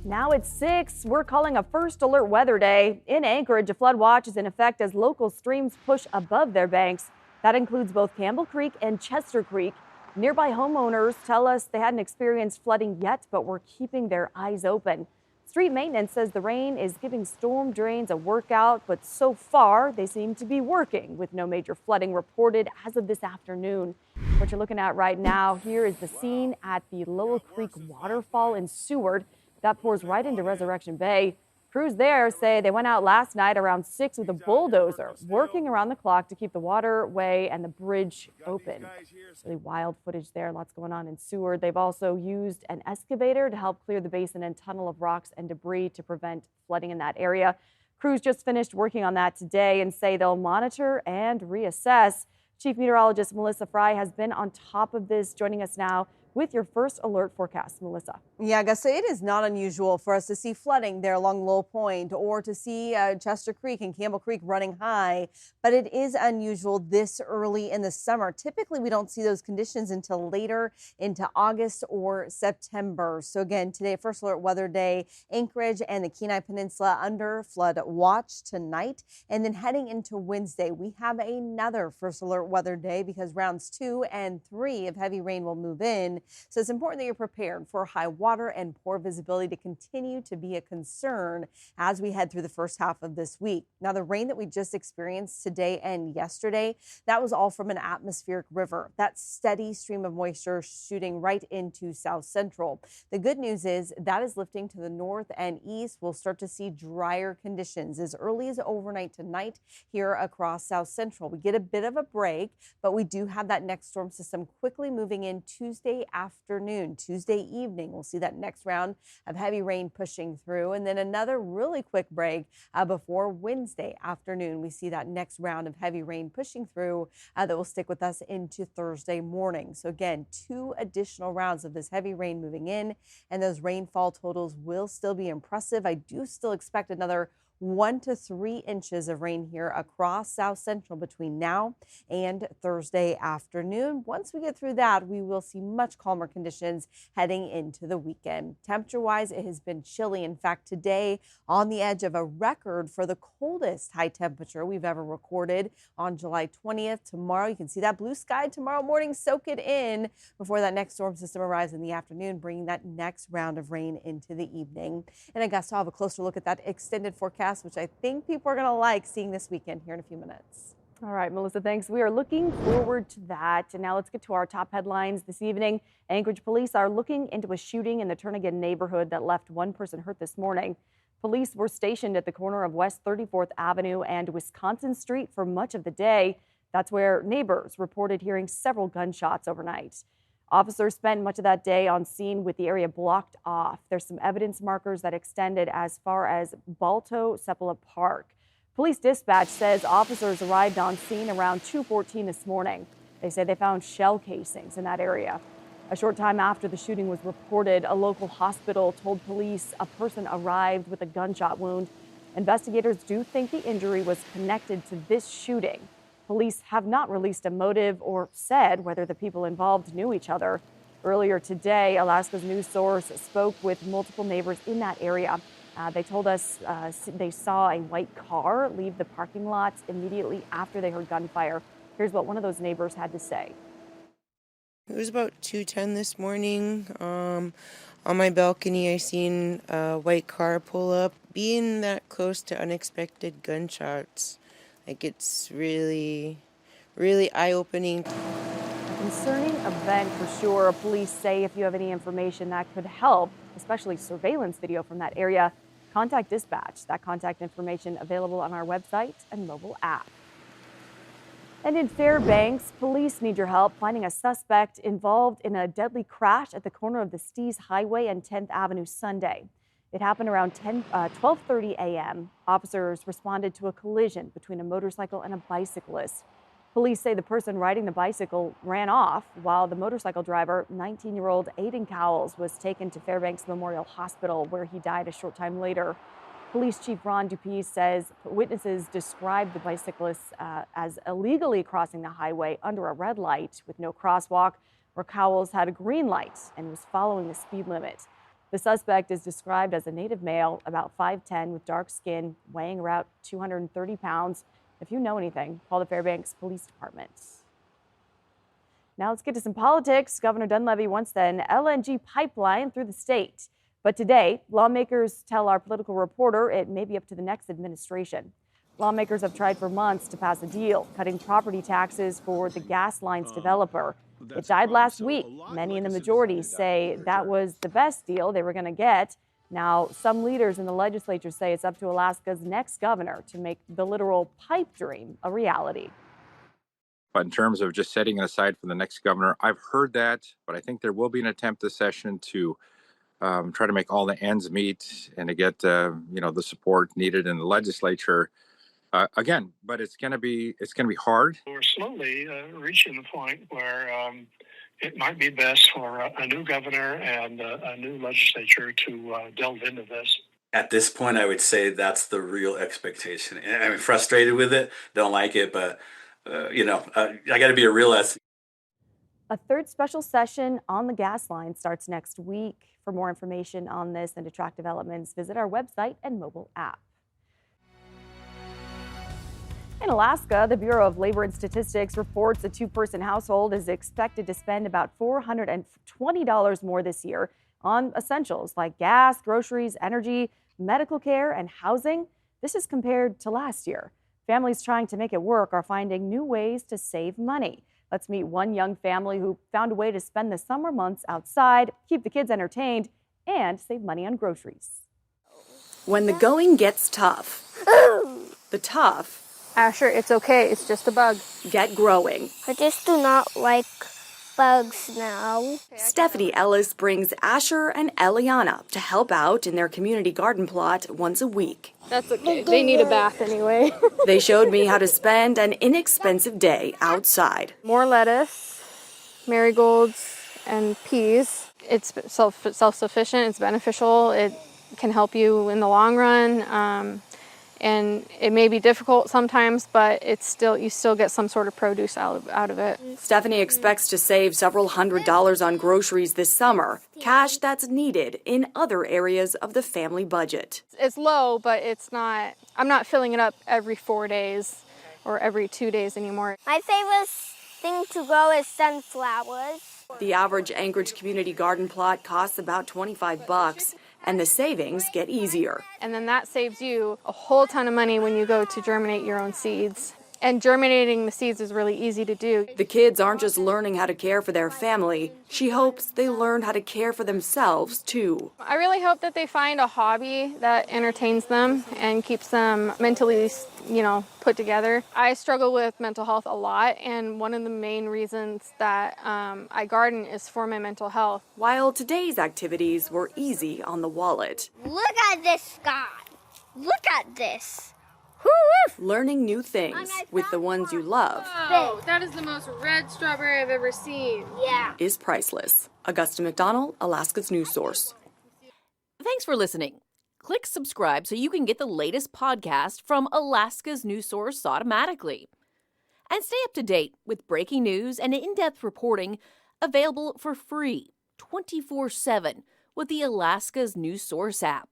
Now it's 6. We're calling a first alert weather day. In Anchorage, a flood watch is in effect as local streams push above their banks. That includes both Campbell Creek and Chester Creek. Nearby homeowners tell us they hadn't experienced flooding yet, but were keeping their eyes open. Street maintenance says the rain is giving storm drains a workout, but so far they seem to be working with no major flooding reported as of this afternoon. What you're looking at right now here is the scene at the Lowell Creek waterfall in Seward. That pours right into Resurrection Bay. Crews there say they went out last night around 6 with a bulldozer, working around the clock to keep the waterway and the bridge open. Really wild footage there. Lots going on in Seward. They've also used an excavator to help clear the basin and tunnel of rocks and debris to prevent flooding in that area. Crews just finished working on that today and say they'll monitor and reassess. Chief Meteorologist Melissa Fry has been on top of this, joining us now with your first alert forecast. Melissa. Yeah, Augusta, it is not unusual for us to see flooding there along Lowell Point or to see Chester Creek and Campbell Creek running high, but it is unusual this early in the summer. Typically, we don't see those conditions until later into August or September. So again, today, first alert weather day, Anchorage and the Kenai Peninsula under flood watch tonight. And then heading into Wednesday, we have another first alert weather day because rounds 2 and 3 of heavy rain will move in. So it's important that you're prepared for high water and poor visibility to continue to be a concern as we head through the first half of this week. Now, the rain that we just experienced today and yesterday, that was all from an atmospheric river. That steady stream of moisture shooting right into South Central. The good news is that is lifting to the north and east. We'll start to see drier conditions as early as overnight tonight here across South Central. We get a bit of a break, but we do have that next storm system quickly moving in Tuesday afternoon, Tuesday evening. We'll see that next round of heavy rain pushing through, and then another really quick break before Wednesday afternoon. We see that next round of heavy rain pushing through that will stick with us into Thursday morning. So again, 2 additional rounds of this heavy rain moving in, and those rainfall totals will still be impressive. I do still expect another 1 to 3 inches of rain here across South Central between now and Thursday afternoon. Once we get through that, we will see much calmer conditions heading into the weekend. Temperature-wise, it has been chilly. In fact, today on the edge of a record for the coldest high temperature we've ever recorded on July 20th. Tomorrow, you can see that blue sky tomorrow morning. Soak it in before that next storm system arrives in the afternoon, bringing that next round of rain into the evening. And Augusta, I'll have a closer look at that extended forecast, which I think people are going to like seeing this weekend here in a few minutes. All right, Melissa, thanks. We are looking forward to that. And now let's get to our top headlines this evening. Anchorage Police are looking into a shooting in the Turnagain neighborhood that left one person hurt this morning. Police were stationed at the corner of West 34th Avenue and Wisconsin Street for much of the day. That's where neighbors reported hearing several gunshots overnight. Officers spent much of that day on scene with the area blocked off. There's some evidence markers that extended as far as Balto Sepulveda Park. Police dispatch says officers arrived on scene around 2:14 this morning. They say they found shell casings in that area. A short time after the shooting was reported, a local hospital told police a person arrived with a gunshot wound. Investigators do think the injury was connected to this shooting. Police have not released a motive or said whether the people involved knew each other. Earlier today, Alaska's news source spoke with multiple neighbors in that area. They told us they saw a white car leave the parking lot immediately after they heard gunfire. Here's what one of those neighbors had to say. It was about 2:10 this morning. On my balcony, I seen a white car pull up. Being that close to unexpected gunshots, like, it's really, really eye-opening. A concerning event for sure. Police say if you have any information that could help, especially surveillance video from that area, contact dispatch. That contact information available on our website and mobile app. And in Fairbanks, police need your help finding a suspect involved in a deadly crash at the corner of the Steese Highway and 10th Avenue Sunday. It happened around 12:30 a.m. Officers responded to a collision between a motorcycle and a bicyclist. Police say the person riding the bicycle ran off while the motorcycle driver, 19-year-old Aiden Cowles, was taken to Fairbanks Memorial Hospital, where he died a short time later. Police Chief Ron Dupuis says witnesses described the bicyclist as illegally crossing the highway under a red light with no crosswalk, where Cowles had a green light and was following the speed limit. The suspect is described as a native male, about 5'10", with dark skin, weighing around 230 pounds. If you know anything, call the Fairbanks Police Department. Now let's get to some politics. Governor Dunleavy wants an LNG pipeline through the state. But today, lawmakers tell our political reporter it may be up to the next administration. Lawmakers have tried for months to pass a deal, cutting property taxes for the gas lines developer. It died last week. Many in the majority say that was the best deal they were going to get. Now, some leaders in the legislature say it's up to Alaska's next governor to make the literal pipe dream a reality. But in terms of just setting it aside for the next governor, I've heard that, but I think there will be an attempt this session to try to make all the ends meet and to get the support needed in the legislature. Again, but it's going to be hard. We're slowly reaching the point where it might be best for a new governor and a new legislature to delve into this. At this point, I would say that's the real expectation. And I'm frustrated with it, don't like it, but I got to be a realist. A third special session on the gas line starts next week. For more information on this and to track developments, visit our website and mobile app. In Alaska, the Bureau of Labor and Statistics reports a two-person household is expected to spend about $420 more this year on essentials like gas, groceries, energy, medical care, and housing. This is compared to last year. Families trying to make it work are finding new ways to save money. Let's meet one young family who found a way to spend the summer months outside, keep the kids entertained, and save money on groceries. When the going gets tough, the tough Asher, it's okay. It's just a bug. get growing. I just do not like bugs now. Stephanie Ellis brings Asher and Eliana to help out in their community garden plot once a week. That's okay. They need a bath anyway. They showed me how to spend an inexpensive day outside. More lettuce, marigolds, and peas. It's self-sufficient. It's beneficial. It can help you in the long run. And it may be difficult sometimes, but you still get some sort of produce out of it. Stephanie expects to save several $100s on groceries this summer, cash that's needed in other areas of the family budget. It's low, but I'm not filling it up every 4 days or every 2 days anymore. My favorite thing to grow is sunflowers. The average Anchorage community garden plot costs about $25, and the savings get easier. And then that saves you a whole ton of money when you go to germinate your own seeds. And germinating the seeds is really easy to do. The kids aren't just learning how to care for their family. She hopes they learn how to care for themselves, too. I really hope that they find a hobby that entertains them and keeps them mentally, put together. I struggle with mental health a lot, and one of the main reasons that I garden is for my mental health. While today's activities were easy on the wallet, Look at this sky. Look at this. learning new things with the ones you love Oh, that is the most red strawberry I've ever seen. Yeah. is priceless. Augusta McDonald, Alaska's news source. Thanks for listening. Click subscribe so you can get the latest podcast from Alaska's news source automatically. And stay up to date with breaking news and in-depth reporting available for free 24/7 with the Alaska's news source app.